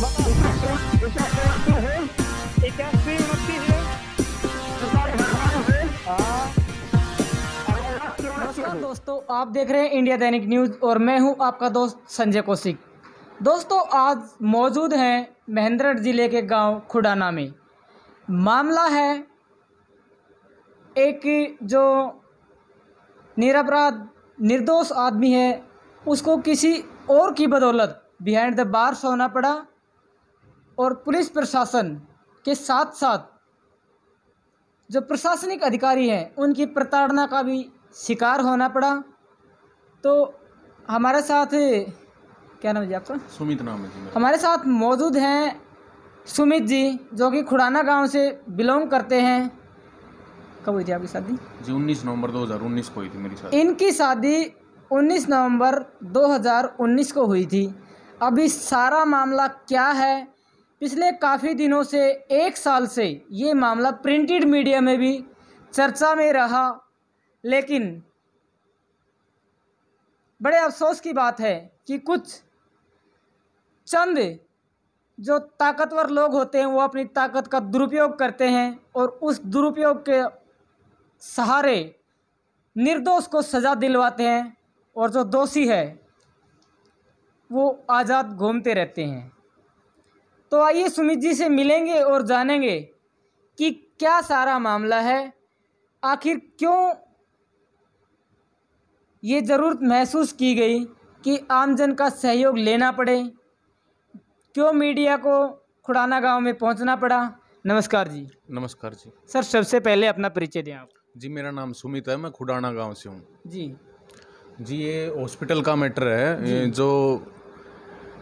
नमस्कार दोस्तों, आप देख रहे हैं इंडिया दैनिक न्यूज़ और मैं हूं आपका दोस्त संजय कौशिक। दोस्तों, आज मौजूद हैं महेंद्रगढ़ ज़िले के गांव खुडाना में। मामला है एक जो निरपराध निर्दोष आदमी है, उसको किसी और की बदौलत बिहाइंड द बार्स होना पड़ा और पुलिस प्रशासन के साथ साथ जो प्रशासनिक अधिकारी हैं उनकी प्रताड़ना का भी शिकार होना पड़ा। तो हमारे साथ, क्या नाम है जी आपका? सुमित नाम है जी। हमारे साथ मौजूद हैं सुमित जी, जो कि खुडाना गांव से बिलोंग करते हैं। कब हुई थी आपकी शादी? जी 19 नवंबर 2019 को हुई थी मेरी शादी। इनकी शादी 19 नवंबर 2019 को हुई थी। अभी सारा मामला क्या है, पिछले काफ़ी दिनों से, एक साल से ये मामला प्रिंटेड मीडिया में भी चर्चा में रहा, लेकिन बड़े अफसोस की बात है कि कुछ चंद जो ताकतवर लोग होते हैं वो अपनी ताकत का दुरुपयोग करते हैं और उस दुरुपयोग के सहारे निर्दोष को सज़ा दिलवाते हैं और जो दोषी है वो आज़ाद घूमते रहते हैं। तो आइए सुमित जी से मिलेंगे और जानेंगे कि क्या सारा मामला है, आखिर क्यों ये ज़रूरत महसूस की गई कि आमजन का सहयोग लेना पड़े, क्यों मीडिया को खुडाना गांव में पहुंचना पड़ा। नमस्कार जी। नमस्कार जी। सर, सबसे पहले अपना परिचय दें आप। जी मेरा नाम सुमित है, मैं खुडाना गांव से हूँ जी। जी ये हॉस्पिटल का मैटर है जो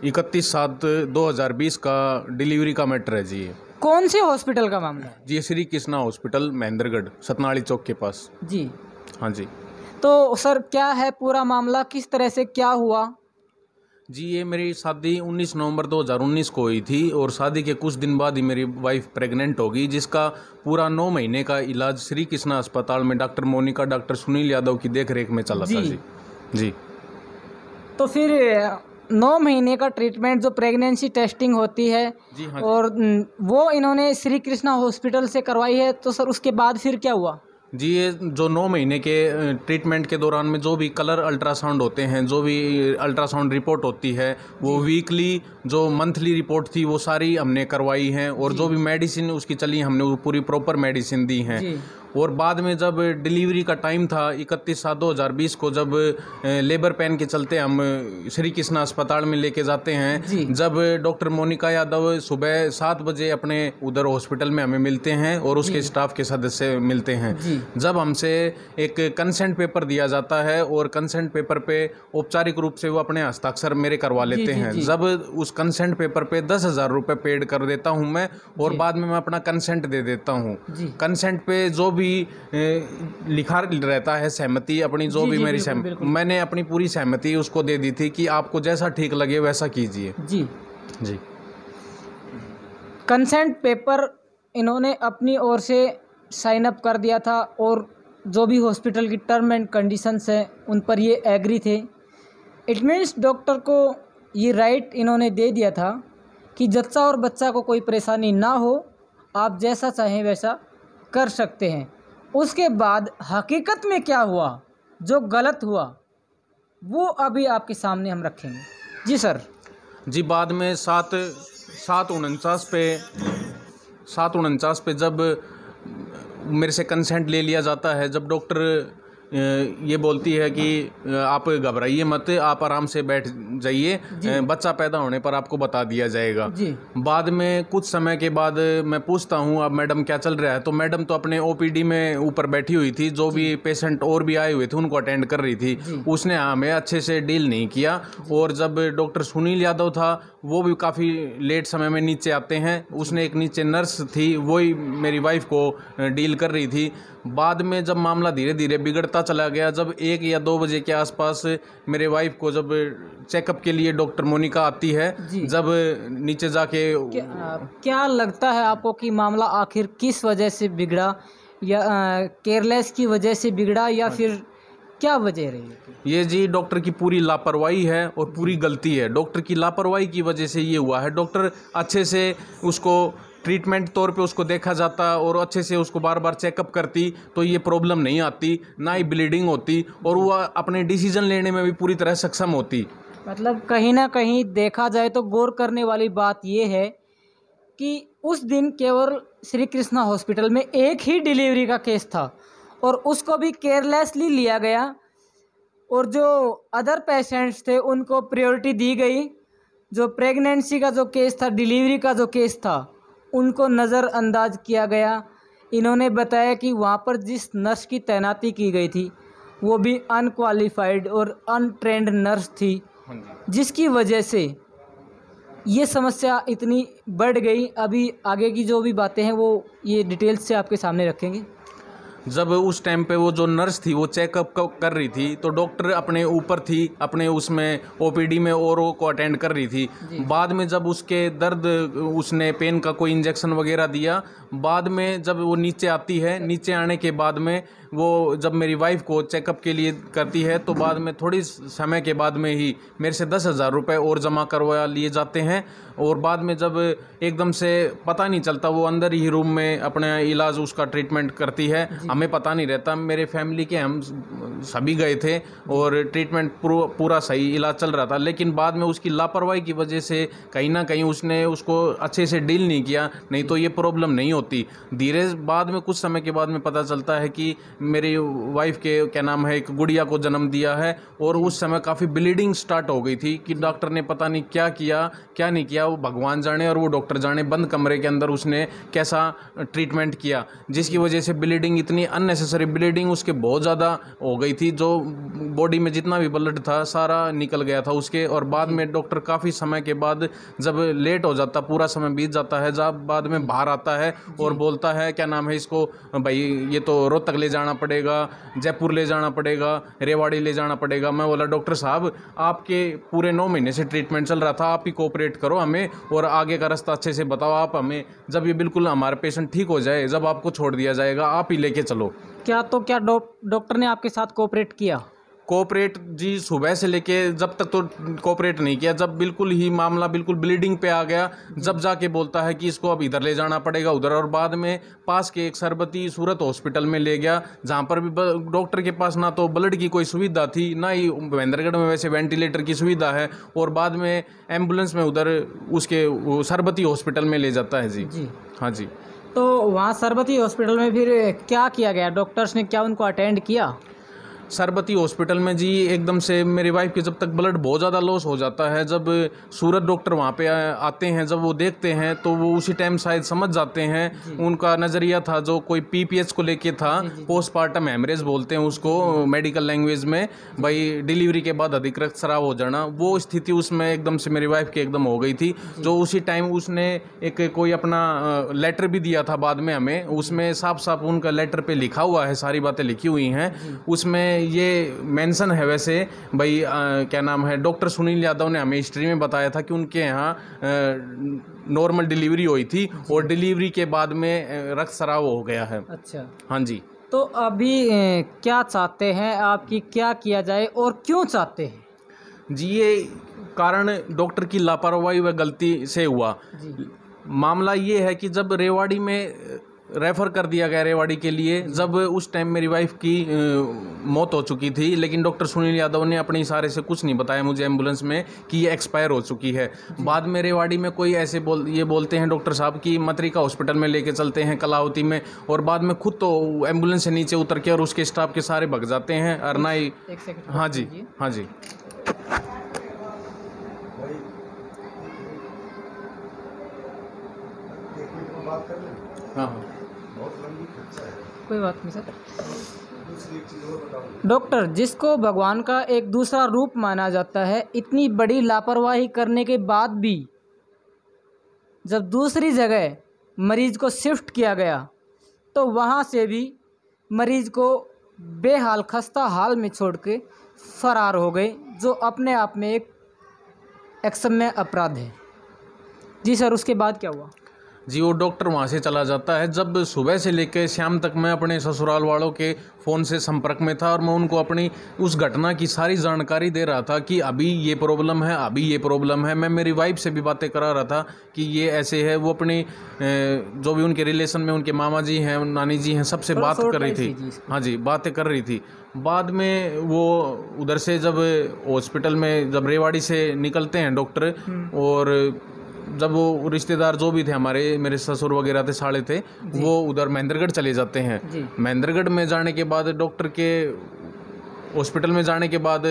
31/7/2020 का डिलीवरी का मैटर है जी। कौन से हॉस्पिटल का मामला है? जी श्री कृष्णा हॉस्पिटल महेंद्रगढ़, सतनाली चौक के पास जी। हाँ जी। तो सर क्या है पूरा मामला, किस तरह से क्या हुआ? जी ये मेरी शादी 19 नवंबर 2019 को हुई थी और शादी के कुछ दिन बाद ही मेरी वाइफ प्रेग्नेंट हो गई, जिसका पूरा 9 महीने का इलाज श्री कृष्णा अस्पताल में डॉक्टर मोनिका, डॉक्टर सुनील यादव की देखरेख में चला था जी। जी तो फिर 9 महीने का ट्रीटमेंट जो प्रेगनेंसी टेस्टिंग होती है जी हाँ और वो इन्होंने श्री कृष्णा हॉस्पिटल से करवाई है, तो सर उसके बाद फिर क्या हुआ? जी ये जो 9 महीने के ट्रीटमेंट के दौरान में जो भी कलर अल्ट्रासाउंड होते हैं, जो भी अल्ट्रासाउंड रिपोर्ट होती है, वो वीकली जो मंथली रिपोर्ट थी वो सारी हमने करवाई हैं और जो भी मेडिसिन उसकी चली हमने वो पूरी प्रॉपर मेडिसिन दी हैं। और बाद में जब डिलीवरी का टाइम था 31/7/2020 को, जब लेबर पेन के चलते हम श्री कृष्णा अस्पताल में लेके जाते हैं, जब डॉक्टर मोनिका यादव सुबह 7 बजे अपने उधर हॉस्पिटल में हमें मिलते हैं और उसके स्टाफ के सदस्य मिलते हैं, जब हमसे एक कंसेंट पेपर दिया जाता है और कंसेंट पेपर पे औपचारिक रूप से वो अपने हस्ताक्षर मेरे करवा लेते हैं। जब उस कंसेंट पेपर पे 10,000 रुपये पेड कर देता हूँ मैं और बाद में मैं अपना कंसेंट दे देता हूँ। कंसेंट पे जो भी लिखा रहता है सहमति अपनी, जो भी मेरी सहमति, मैंने अपनी पूरी सहमति उसको दे दी थी कि आपको जैसा ठीक लगे वैसा कीजिए। जी जी। कंसेंट पेपर इन्होंने अपनी ओर से साइन अप कर दिया था और जो भी हॉस्पिटल की टर्म एंड कंडीशंस हैं उन पर ये एग्री थे। इट मीन्स डॉक्टर को ये राइट इन्होंने दे दिया था कि जच्चा और बच्चा को कोई परेशानी ना हो, आप जैसा चाहें वैसा कर सकते हैं। उसके बाद हकीकत में क्या हुआ, जो गलत हुआ, वो अभी आपके सामने हम रखेंगे। जी सर। जी बाद में 7/49 पे जब मेरे से कंसेंट ले लिया जाता है, जब डॉक्टर ये बोलती है कि आप घबराइए मत, आप आराम से बैठ जाइए, बच्चा पैदा होने पर आपको बता दिया जाएगा। बाद में कुछ समय के बाद मैं पूछता हूँ अब मैडम क्या चल रहा है, तो मैडम तो अपने ओपीडी में ऊपर बैठी हुई थी, जो भी पेशेंट और भी आए हुए थे उनको अटेंड कर रही थी, उसने हमें अच्छे से डील नहीं किया। और जब डॉक्टर सुनील यादव था वो भी काफ़ी लेट समय में नीचे आते हैं, उसने एक नीचे नर्स थी वही मेरी वाइफ को डील कर रही थी। बाद में जब मामला धीरे धीरे बिगड़ता चला गया, जब 1 या 2 बजे के आसपास मेरे वाइफ को जब चेकअप के लिए डॉक्टर मोनिका आती है, जब नीचे जाके क्या लगता है आपको कि मामला आखिर किस वजह से बिगड़ा, या केयरलेस की वजह से बिगड़ा, या फिर क्या वजह रही है? ये जी डॉक्टर की पूरी लापरवाही है और पूरी गलती है। डॉक्टर की लापरवाही की वजह से ये हुआ है। डॉक्टर अच्छे से उसको ट्रीटमेंट तौर पे उसको देखा जाता और अच्छे से उसको बार बार चेकअप करती तो ये प्रॉब्लम नहीं आती, ना ही ब्लीडिंग होती और वो अपने डिसीजन लेने में भी पूरी तरह सक्षम होती। मतलब कहीं ना कहीं देखा जाए तो गौर करने वाली बात ये है कि उस दिन केवल श्री कृष्णा हॉस्पिटल में एक ही डिलीवरी का केस था और उसको भी केयरलेसली लिया गया और जो अदर पेशेंट्स थे उनको प्रायोरिटी दी गई। जो प्रेगनेंसी का जो केस था, डिलीवरी का जो केस था, उनको नज़रअंदाज किया गया। इन्होंने बताया कि वहाँ पर जिस नर्स की तैनाती की गई थी वो भी अनक्वालिफाइड और अनट्रेंड नर्स थी, जिसकी वजह से ये समस्या इतनी बढ़ गई। अभी आगे की जो भी बातें हैं वो ये डिटेल्स से आपके सामने रखेंगे। जब उस टाइम पे वो जो नर्स थी वो चेकअप कर रही थी तो डॉक्टर अपने ऊपर थी, अपने उसमें ओपीडी में औरों को अटेंड कर रही थी। बाद में जब उसके दर्द, उसने पेन का कोई इंजेक्शन वगैरह दिया, बाद में जब वो नीचे आती है, नीचे आने के बाद में वो जब मेरी वाइफ को चेकअप के लिए करती है तो बाद में थोड़ी समय के बाद में ही मेरे से 10,000 रुपये और जमा करवा लिए जाते हैं। और बाद में जब एकदम से पता नहीं चलता, वो अंदर ही रूम में अपना इलाज, उसका ट्रीटमेंट करती है, हमें पता नहीं रहता। मेरे फैमिली के हम सभी गए थे और ट्रीटमेंट पूरा सही इलाज चल रहा था, लेकिन बाद में उसकी लापरवाही की वजह से कहीं ना कहीं उसने उसको अच्छे से डील नहीं किया, नहीं तो ये प्रॉब्लम नहीं होती। धीरे बाद में कुछ समय के बाद में पता चलता है कि मेरी वाइफ के क्या नाम है एक गुड़िया को जन्म दिया है और उस समय काफ़ी ब्लीडिंग स्टार्ट हो गई थी कि डॉक्टर ने पता नहीं क्या किया क्या नहीं किया, वो भगवान जाने और वो डॉक्टर जाने। बंद कमरे के अंदर उसने कैसा ट्रीटमेंट किया जिसकी वजह से ब्लीडिंग, इतनी अननेसेसरी ब्लीडिंग उसके बहुत ज़्यादा हो गई थी। जो बॉडी में जितना भी ब्लड था सारा निकल गया था उसके। और बाद में डॉक्टर काफ़ी समय के बाद जब लेट हो जाता, पूरा समय बीत जाता है, जब बाद में बाहर आता है और बोलता है क्या नाम है इसको, भाई ये तो रोहतक ले जाना पड़ेगा, जयपुर ले जाना पड़ेगा, रेवाड़ी ले जाना पड़ेगा। मैं बोला डॉक्टर साहब आपके पूरे 9 महीने से ट्रीटमेंट चल रहा था, आप ही कोऑपरेट करो हमें और आगे का रास्ता अच्छे से बताओ आप हमें। जब ये बिल्कुल हमारा पेशेंट ठीक हो जाए, जब आपको छोड़ दिया जाएगा, आप ही लेके चलो। क्या डॉक्टर ने आपके साथ कोऑपरेट किया? कोऑपरेट जी सुबह से लेके जब तक तो कोऑपरेट नहीं किया। जब बिल्कुल ही मामला बिल्कुल ब्लीडिंग पे आ गया, जब जाके बोलता है कि इसको अब इधर ले जाना पड़ेगा उधर। और बाद में पास के एक सरबती सूरत हॉस्पिटल में ले गया, जहाँ पर भी डॉक्टर के पास ना तो ब्लड की कोई सुविधा थी, ना ही महेंद्रगढ़ में वैसे वेंटिलेटर की सुविधा है। और बाद में एम्बुलेंस में उधर उसके सरबती हॉस्पिटल में ले जाता है जी। हाँ जी। तो वहाँ सरबती हॉस्पिटल में फिर क्या किया गया? डॉक्टर्स ने क्या उनको अटेंड किया? सरबती हॉस्पिटल में जी एकदम से मेरी वाइफ के जब तक ब्लड बहुत ज़्यादा लॉस हो जाता है, जब सूरत डॉक्टर वहाँ पे आते हैं, जब वो देखते हैं तो वो उसी टाइम शायद समझ जाते हैं। उनका नज़रिया था जो कोई पीपीएच को लेके था, पोस्टमार्टम हेमरेज बोलते हैं उसको मेडिकल लैंग्वेज में, भाई डिलीवरी के बाद अधिक रक्तस्राव हो जाना, वो स्थिति उसमें एकदम से मेरी वाइफ की एकदम हो गई थी। जो उसी टाइम उसने एक कोई अपना लेटर भी दिया था बाद में हमें, उसमें साफ साफ उनका लेटर पे लिखा हुआ है, सारी बातें लिखी हुई हैं उसमें। ये मेंशन है वैसे भाई क्या नाम है, डॉक्टर सुनील यादव ने हमें हिस्ट्री में बताया था कि उनके यहाँ नॉर्मल डिलीवरी हुई थी और डिलीवरी के बाद में रक्तस्राव हो गया है। अच्छा। हाँ जी। तो अभी क्या चाहते हैं आपकी, क्या किया जाए और क्यों चाहते हैं? जी ये कारण डॉक्टर की लापरवाही व गलती से हुआ। मामला ये है कि जब रेवाड़ी में रेफ़र कर दिया गया रेवाड़ी के लिए, जब उस टाइम मेरी वाइफ की मौत हो चुकी थी, लेकिन डॉक्टर सुनील यादव ने अपने इशारे से कुछ नहीं बताया मुझे एम्बुलेंस में कि ये एक्सपायर हो चुकी है। बाद में रेवाड़ी में कोई ऐसे बोलते हैं डॉक्टर साहब कि मत्रिका हॉस्पिटल में लेके चलते हैं कलावती में, और बाद में खुद तो एम्बुलेंस से नीचे उतर के और उसके स्टाफ के सारे भग जाते हैं। अरनाई। हाँ जी। हाँ जी। हाँ कोई बात नहीं सर। डॉक्टर, जिसको भगवान का एक दूसरा रूप माना जाता है, इतनी बड़ी लापरवाही करने के बाद भी जब दूसरी जगह मरीज को शिफ्ट किया गया तो वहाँ से भी मरीज को बेहाल खस्ता हाल में छोड़ के फरार हो गए, जो अपने आप में एक क्षम्य अपराध है। जी सर, उसके बाद क्या हुआ? जी वो डॉक्टर वहाँ से चला जाता है। जब सुबह से लेकर शाम तक मैं अपने ससुराल वालों के फ़ोन से संपर्क में था और मैं उनको अपनी उस घटना की सारी जानकारी दे रहा था कि अभी ये प्रॉब्लम है, अभी ये प्रॉब्लम है। मैं मेरी वाइफ से भी बातें करा रहा था कि ये ऐसे है। वो अपनी जो भी उनके रिलेशन में उनके मामा जी हैं, नानी जी हैं, सबसे बात कर रही थी। हाँ जी, बातें कर रही थी। बाद में वो उधर से जब हॉस्पिटल में जब रेवाड़ी से निकलते हैं डॉक्टर, और जब वो रिश्तेदार जो भी थे हमारे, मेरे ससुर वगैरह थे, साले थे, वो उधर महेंद्रगढ़ चले जाते हैं। महेंद्रगढ़ में जाने के बाद डॉक्टर के हॉस्पिटल में जाने के बाद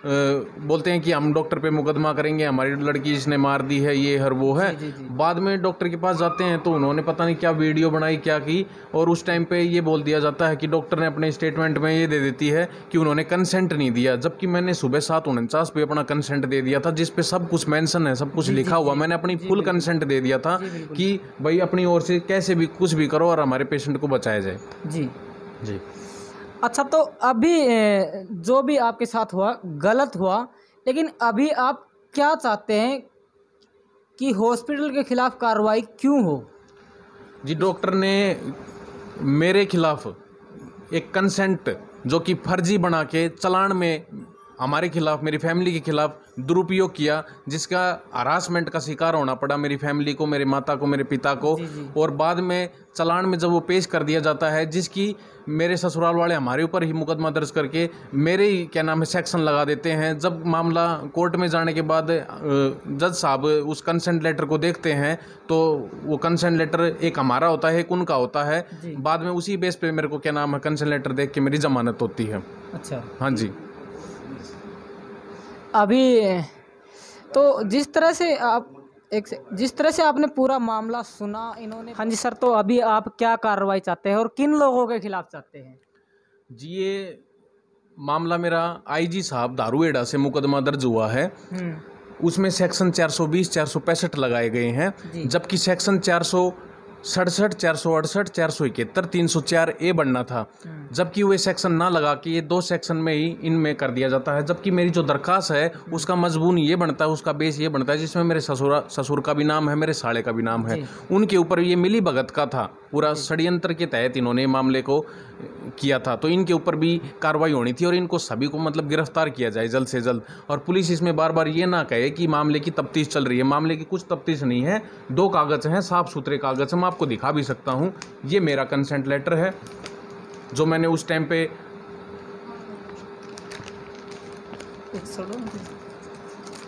बोलते हैं कि हम डॉक्टर पे मुकदमा करेंगे, हमारी लड़की इसने मार दी है, ये हर वो है। बाद में डॉक्टर के पास जाते हैं तो उन्होंने पता नहीं क्या वीडियो बनाई, क्या की, और उस टाइम पे ये बोल दिया जाता है कि डॉक्टर ने अपने स्टेटमेंट में ये दे देती है कि उन्होंने कंसेंट नहीं दिया, जबकि मैंने सुबह 7:49 पे अपना कंसेंट दे दिया था, जिस पे सब कुछ मेंशन है, सब कुछ लिखा हुआ। मैंने अपनी फुल कंसेंट दे दिया था कि भाई अपनी ओर से कैसे भी कुछ भी करो और हमारे पेशेंट को बचाया जाए। जी जी। अच्छा, तो अभी जो भी आपके साथ हुआ गलत हुआ, लेकिन अभी आप क्या चाहते हैं कि हॉस्पिटल के खिलाफ कार्रवाई क्यों हो? जी, डॉक्टर ने मेरे खिलाफ एक कंसेंट जो कि फर्जी बना के चालान में हमारे खिलाफ, मेरी फैमिली के खिलाफ दुरुपयोग किया, जिसका हरासमेंट का शिकार होना पड़ा मेरी फैमिली को, मेरे माता को, मेरे पिता को। और बाद में चालान में जब वो पेश कर दिया जाता है, जिसकी मेरे ससुराल वाले हमारे ऊपर ही मुकदमा दर्ज करके मेरे ही क्या नाम है सेक्शन लगा देते हैं। जब मामला कोर्ट में जाने के बाद जज साहब उस कंसेंट लेटर को देखते हैं तो वो कंसेंट लेटर एक हमारा होता है, एक उनका होता है। बाद में उसी बेस पे मेरे को क्या नाम है कंसेंट लेटर देख के मेरी जमानत होती है। अच्छा, हाँ जी। अभी तो जिस तरह से आपने पूरा मामला सुना इन्होंने। हाँ जी सर, तो अभी आप क्या कार्रवाई चाहते हैं और किन लोगों के खिलाफ चाहते हैं? जी, ये मामला मेरा आईजी साहब दारूहेड़ा से मुकदमा दर्ज हुआ है। उसमें सेक्शन 420, 465 लगाए गए हैं, जबकि सेक्शन 467, 468, 471, 304A बनना था, जबकि वो सेक्शन ना लगा के ये 2 सेक्शन में ही इनमें कर दिया जाता है। जबकि मेरी जो दरखास्त है उसका मजबून ये बनता है, उसका बेस ये बनता है, जिसमें मेरे ससुर का भी नाम है, मेरे साले का भी नाम है। उनके ऊपर ये मिली भगत का था, पूरा षड्यंत्र के तहत इन्होंने मामले को किया था, तो इनके ऊपर भी कार्रवाई होनी थी और इनको सभी को मतलब गिरफ्तार किया जाए जल्द से जल्द। और पुलिस इसमें बार बार ये ना कहे कि मामले की तफ्तीश चल रही है, मामले की कुछ तफ्तीश नहीं है। 2 कागज़ हैं, साफ सुथरे कागज़, मैं आपको दिखा भी सकता हूँ। ये मेरा कंसेंट लेटर है जो मैंने उस टाइम पे,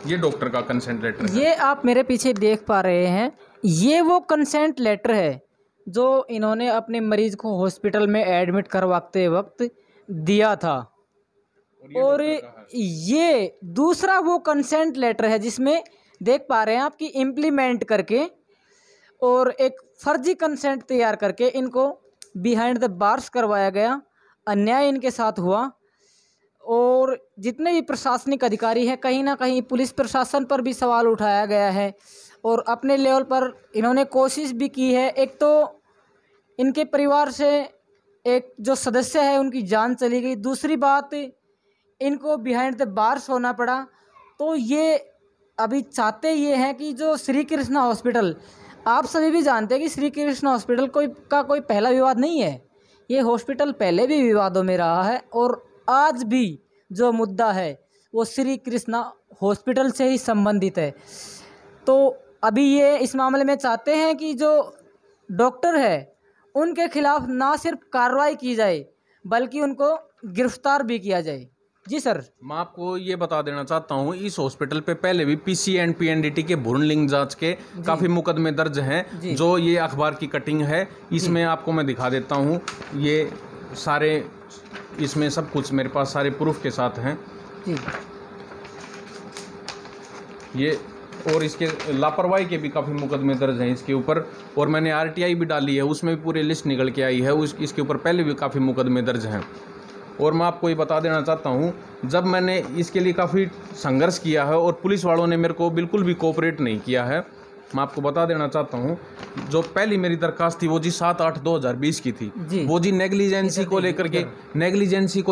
ये डॉक्टर का कंसेंट लेटर है। ये आप मेरे पीछे देख पा रहे हैं, ये वो कंसेंट लेटर है जो इन्होंने अपने मरीज को हॉस्पिटल में एडमिट करवाते वक्त दिया था। और ये दूसरा वो कंसेंट लेटर है जिसमें देख पा रहे हैं आपकी इम्प्लीमेंट करके और एक फर्जी कंसेंट तैयार करके इनको बिहाइंड द बार्स करवाया गया, अन्याय इनके साथ हुआ। और जितने भी प्रशासनिक अधिकारी हैं, कहीं ना कहीं पुलिस प्रशासन पर भी सवाल उठाया गया है और अपने लेवल पर इन्होंने कोशिश भी की है। एक तो इनके परिवार से एक जो सदस्य है उनकी जान चली गई, दूसरी बात इनको बिहाइंड द बार्स होना पड़ा। तो ये अभी चाहते ये हैं कि जो श्री कृष्णा हॉस्पिटल, आप सभी भी जानते हैं कि श्री कृष्णा हॉस्पिटल कोई पहला विवाद नहीं है। ये हॉस्पिटल पहले भी विवादों में रहा है और आज भी जो मुद्दा है वो श्री कृष्णा हॉस्पिटल से ही संबंधित है। तो अभी ये इस मामले में चाहते हैं कि जो डॉक्टर है उनके खिलाफ ना सिर्फ कार्रवाई की जाए बल्कि उनको गिरफ्तार भी किया जाए। जी सर। मैं आपको ये बता देना चाहता हूँ, इस हॉस्पिटल पे पहले भी पीसी एंड पीएनडीटी के भ्रूण लिंग जांच के काफ़ी मुकदमे दर्ज हैं। जो ये अखबार की कटिंग है, इसमें आपको मैं दिखा देता हूँ, ये सारे, इसमें सब कुछ मेरे पास सारे प्रूफ के साथ हैं ये। और इसके लापरवाही के भी काफ़ी मुकदमे दर्ज हैं इसके ऊपर, और मैंने आरटीआई भी डाली है, उसमें भी पूरी लिस्ट निकल के आई है। इसके ऊपर पहले भी काफ़ी मुकदमे दर्ज हैं। और मैं आपको ये बता देना चाहता हूँ, जब मैंने इसके लिए काफ़ी संघर्ष किया है और पुलिस वालों ने मेरे को बिल्कुल भी कोऑपरेट नहीं किया है, मैं आपको बता देना चाहता हूँ, जो पहली मेरी दरखास्त थी वो जी 7/8/2020 की थी जी। वो जी नेग्लिजेंसी को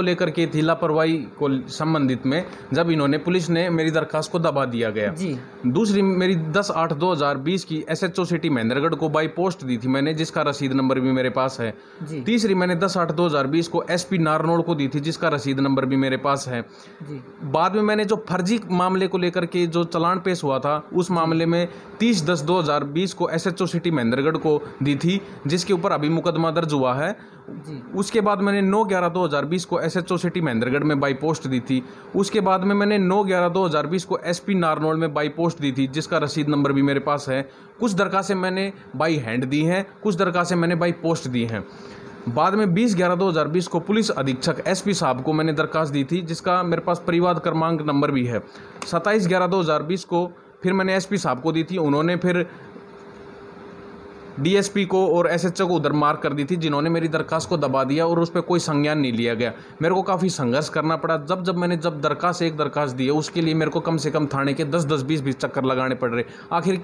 लेकर के थी, लापरवाही को संबंधित में, जब इन्होंने पुलिस ने मेरी दरखास्त को दबा दिया गया जी। दूसरी मेरी 10/8/2020 की SHO सिटी महेंद्रगढ़ को बाई पोस्ट दी थी मैंने, जिसका रसीद नंबर भी मेरे पास है। जी। तीसरी मैंने 10/8/2020 को SP नारनौल को दी थी, जिसका रसीद नंबर भी मेरे पास है। जी। बाद में मैंने जो फर्जी मामले को लेकर के जो चालान पेश हुआ था, उस मामले में 30/10/2020 को SHO सिटी महेंद्रगढ़ को दी थी, जिसके ऊपर अभी मुकदमा दर्ज हुआ है। जी। उसके बाद मैंने 9/11/2020 को SHO सिटी महेंद्रगढ़ में बाई पोस्ट दी थी। उसके बाद में मैंने 9/11/2020 को SP नारनौल में बाई पोस्ट दी थी, जिसका रसीद नंबर भी मेरे पास है। कुछ दरखास्तें मैंने बाई हैंड दी हैं, कुछ दरखास्तें मैंने बाई पोस्ट दी हैं। बाद में 20/11/2020 को पुलिस अधीक्षक SP साहब को मैंने दरखास्त दी थी, जिसका मेरे पास परिवाद क्रमांक नंबर भी है। 27/11/2020 को फिर मैंने SP साहब को दी थी, उन्होंने फिर DSP को और SHO को उधर मार्क कर दी थी, जिन्होंने मेरी दरखास्त को दबा दिया और उस पर कोई संज्ञान नहीं लिया गया। मेरे को काफ़ी संघर्ष करना पड़ा। जब मैंने एक दरखास्त दी है, उसके लिए मेरे को कम से कम थाने के 10-10, 20-20 चक्कर लगाने पड़ रहे। आखिर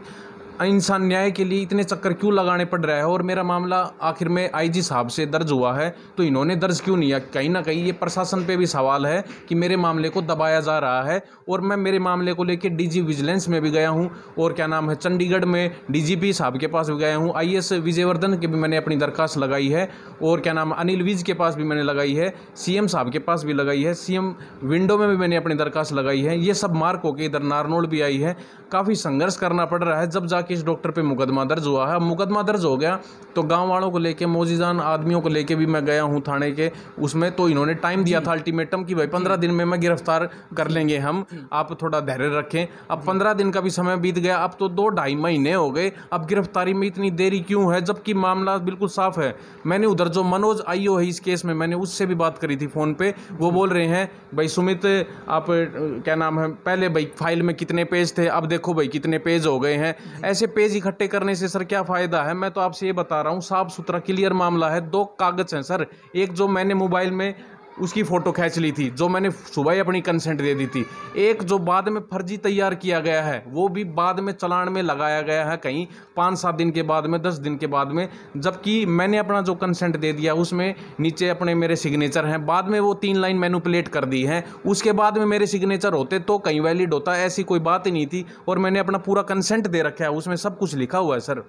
इंसान न्याय के लिए इतने चक्कर क्यों लगाने पड़ रहा है? और मेरा मामला आखिर में IG साहब से दर्ज हुआ है, तो इन्होंने दर्ज क्यों नहीं किया? कहीं ना कहीं ये प्रशासन पे भी सवाल है कि मेरे मामले को दबाया जा रहा है। और मैं मेरे मामले को लेकर DG विजिलेंस में भी गया हूँ, और क्या नाम है, चंडीगढ़ में DGP साहब के पास भी गया हूँ। IS विजयवर्धन के भी मैंने अपनी दरखास्त लगाई है, और क्या नाम अनिल विज के पास भी मैंने लगाई है, CM साहब के पास भी लगाई है, CM विंडो में भी मैंने अपनी दरखास्त लगाई है। ये सब मार्क होकर इधर नारनौल भी आई है। काफ़ी संघर्ष करना पड़ रहा है, जब जाके इस डॉक्टर पे मुकदमा दर्ज हुआ है। अब मुकदमा दर्ज हो गया तो गांव वालों को लेके, मौजीजान आदमियों को लेके भी मैं गया हूं थाने के उसमें, तो इन्होंने टाइम दिया था अल्टीमेटम कि भाई 15 दिन में मैं गिरफ्तार कर लेंगे हम, आप थोड़ा धैर्य रखें। अब 15 दिन का भी समय बीत गया, अब तो 2-2.5 महीने हो गए। अब गिरफ्तारी में इतनी देरी क्यों है, जबकि मामला बिल्कुल साफ है। मैंने उधर जो मनोज IO है इस केस में, मैंने उससे भी बात करी थी फ़ोन पे। वो बोल रहे हैं भाई सुमित, आप क्या नाम है, पहले भाई फाइल में कितने पेज थे, अब देखो भाई कितने पेज हो गए हैं। ऐसे पेज इकट्ठे करने से सर क्या फ़ायदा है? मैं तो आपसे ये बता रहा हूँ, साफ सुथरा क्लियर मामला है। 2 कागज़ हैं सर, एक जो मैंने मोबाइल में उसकी फ़ोटो खींच ली थी, जो मैंने सुबह ही अपनी कंसेंट दे दी थी, एक जो बाद में फर्जी तैयार किया गया है, वो भी बाद में चालान में लगाया गया है, कहीं 5-7 दिन के बाद में, 10 दिन के बाद में, जबकि मैंने अपना जो कंसेंट दे दिया उसमें नीचे अपने मेरे सिग्नेचर हैं। बाद में वो 3 लाइन मैनिपुलेट कर दी हैं, उसके बाद में मेरे सिग्नेचर होते तो कहीं वैलिड होता, ऐसी कोई बात ही नहीं थी। और मैंने अपना पूरा कंसेंट दे रखा है, उसमें सब कुछ लिखा हुआ है सर।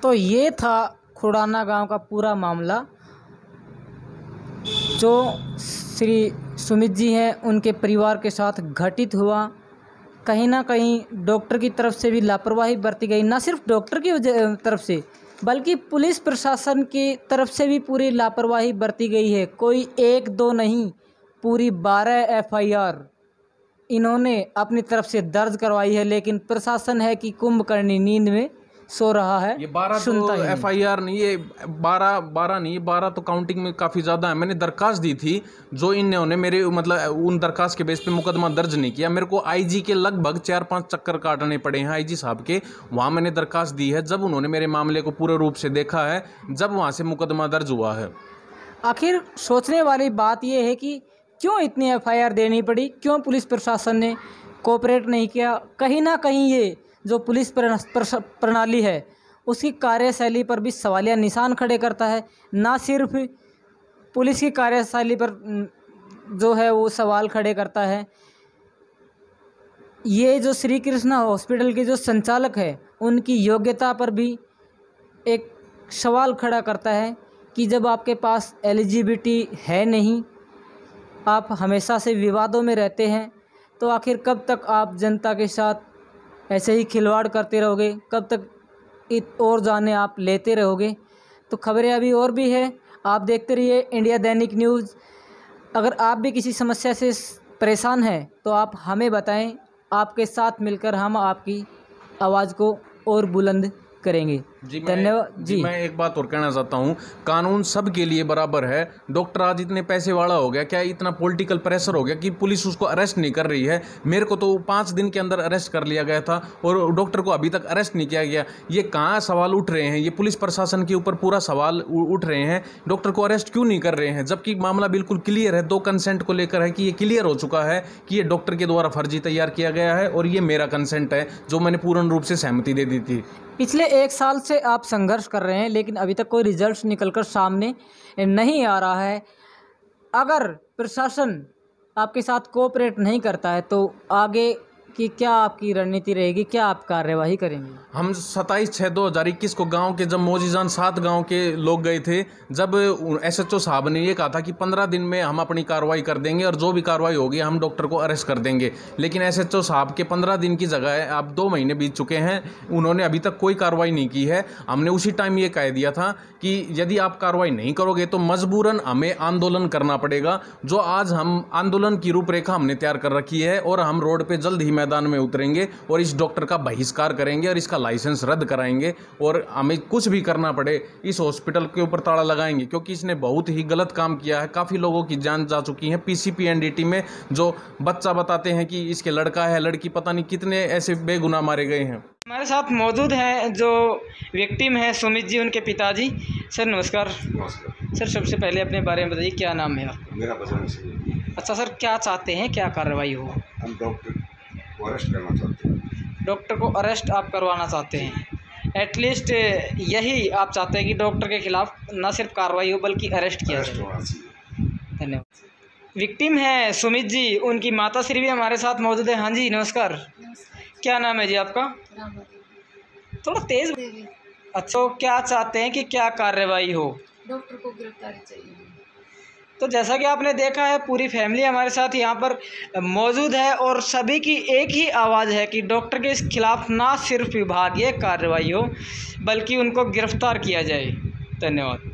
तो ये था खुड़ाना गांव का पूरा मामला, जो श्री सुमित जी हैं उनके परिवार के साथ घटित हुआ। कहीं ना कहीं डॉक्टर की तरफ से भी लापरवाही बरती गई, ना सिर्फ डॉक्टर की तरफ से बल्कि पुलिस प्रशासन की तरफ से भी पूरी लापरवाही बरती गई है। कोई 1-2 नहीं, पूरी 12 FIR इन्होंने अपनी तरफ से दर्ज करवाई है, लेकिन प्रशासन है कि कुंभकर्णी नींद में सो रहा है। ये 12 तो FIR नहीं, ये 12 नहीं, 12 तो काउंटिंग में काफ़ी ज़्यादा है। मैंने दरखास्त दी थी, जो इन्होंने मेरे मतलब उन दरखास्त के बेस पे मुकदमा दर्ज नहीं किया। मेरे को IG के लगभग 4-5 चक्कर काटने पड़े हैं, IG साहब के। वहाँ मैंने दरखास्त दी है, जब उन्होंने मेरे मामले को पूरे रूप से देखा है, जब वहाँ से मुकदमा दर्ज हुआ है। आखिर सोचने वाली बात यह है कि क्यों इतनी FIR देनी पड़ी, क्यों पुलिस प्रशासन ने कोऑपरेट नहीं किया? कहीं ना कहीं ये जो पुलिस प्रणाली है उसकी कार्यशैली पर भी सवालिया निशान खड़े करता है। ना सिर्फ पुलिस की कार्यशैली पर जो है वो सवाल खड़े करता है, ये जो श्री कृष्णा हॉस्पिटल के जो संचालक है उनकी योग्यता पर भी एक सवाल खड़ा करता है कि जब आपके पास LGBT है नहीं, आप हमेशा से विवादों में रहते हैं, तो आखिर कब तक आप जनता के साथ ऐसे ही खिलवाड़ करते रहोगे? कब तक और जाने आप लेते रहोगे? तो खबरें अभी और भी है, आप देखते रहिए इंडिया दैनिक न्यूज़। अगर आप भी किसी समस्या से परेशान हैं तो आप हमें बताएं, आपके साथ मिलकर हम आपकी आवाज़ को और बुलंद करेंगे। धन्यवाद जी। मैं एक बात और कहना चाहता हूँ, कानून सबके लिए बराबर है। डॉक्टर आज इतने पैसे वाला हो गया, क्या इतना पॉलिटिकल प्रेशर हो गया कि पुलिस उसको अरेस्ट नहीं कर रही है? मेरे को तो 5 दिन के अंदर अरेस्ट कर लिया गया था और डॉक्टर को अभी तक अरेस्ट नहीं किया गया। ये कहाँ सवाल उठ रहे हैं? ये पुलिस प्रशासन के ऊपर पूरा सवाल उठ रहे हैं, डॉक्टर को अरेस्ट क्यों नहीं कर रहे हैं? जबकि मामला बिल्कुल क्लियर है, 2 कंसेंट को लेकर है कि ये क्लियर हो चुका है कि ये डॉक्टर के द्वारा फर्जी तैयार किया गया है और ये मेरा कंसेंट है जो मैंने पूर्ण रूप से सहमति दे दी थी। पिछले 1 साल से आप संघर्ष कर रहे हैं, लेकिन अभी तक कोई रिजल्ट निकलकर सामने नहीं आ रहा है। अगर प्रशासन आपके साथ कोऑपरेट नहीं करता है तो आगे की क्या आपकी रणनीति रहेगी, क्या आप कार्यवाही करेंगे? हम 27/6/2021 को गांव के जब मोजीजान 7 गांव के लोग गए थे, जब SHO साहब ने ये कहा था कि 15 दिन में हम अपनी कार्रवाई कर देंगे और जो भी कार्रवाई होगी हम डॉक्टर को अरेस्ट कर देंगे। लेकिन SHO साहब के 15 दिन की जगह अब 2 महीने बीत चुके हैं, उन्होंने अभी तक कोई कार्रवाई नहीं की है। हमने उसी टाइम ये कह दिया था कि यदि आप कार्रवाई नहीं करोगे तो मजबूरन हमें आंदोलन करना पड़ेगा। जो आज हम आंदोलन की रूपरेखा हमने तैयार कर रखी है और हम रोड पे जल्द ही मैदान में उतरेंगे और इस डॉक्टर का बहिष्कार करेंगे और इसका लाइसेंस रद्द कराएंगे और हमें कुछ भी करना पड़े इस हॉस्पिटल के ऊपर ताला लगाएंगे, क्योंकि इसने बहुत ही गलत काम किया है। काफ़ी लोगों की जान जा चुकी है। PCP NDT में जो बच्चा बताते हैं कि इसके लड़का है लड़की, पता नहीं कितने ऐसे बेगुनाह मारे गए हैं। हमारे साथ मौजूद हैं जो विक्टिम है सुमित जी, उनके पिताजी। सर नमस्कार। नमस्कार सर सबसे पहले अपने बारे में बताइए, क्या नाम है आपका? मेरा बजरंग सिंह। अच्छा सर, क्या चाहते हैं, क्या कार्रवाई हो? हम डॉक्टर को अरेस्ट करना चाहते हैं। डॉक्टर को अरेस्ट आप करवाना चाहते हैं? एटलीस्ट यही आप चाहते हैं कि डॉक्टर के खिलाफ न सिर्फ कार्रवाई हो बल्कि अरेस्ट किया अरेस्ट जाए? होना चाहिए। धन्यवाद। विक्टिम है सुमित जी, उनकी माता श्री भी हमारे साथ मौजूद है। हाँ जी नमस्कार। क्या नाम है जी आपका? थोड़ा तेज। अच्छा, तो क्या चाहते हैं कि क्या कार्रवाई हो? डॉक्टर को गिरफ्तारी चाहिए। तो जैसा कि आपने देखा है, पूरी फैमिली हमारे साथ यहाँ पर मौजूद है और सभी की एक ही आवाज़ है कि डॉक्टर के खिलाफ ना सिर्फ विभागीय कार्रवाई हो बल्कि उनको गिरफ्तार किया जाए। धन्यवाद।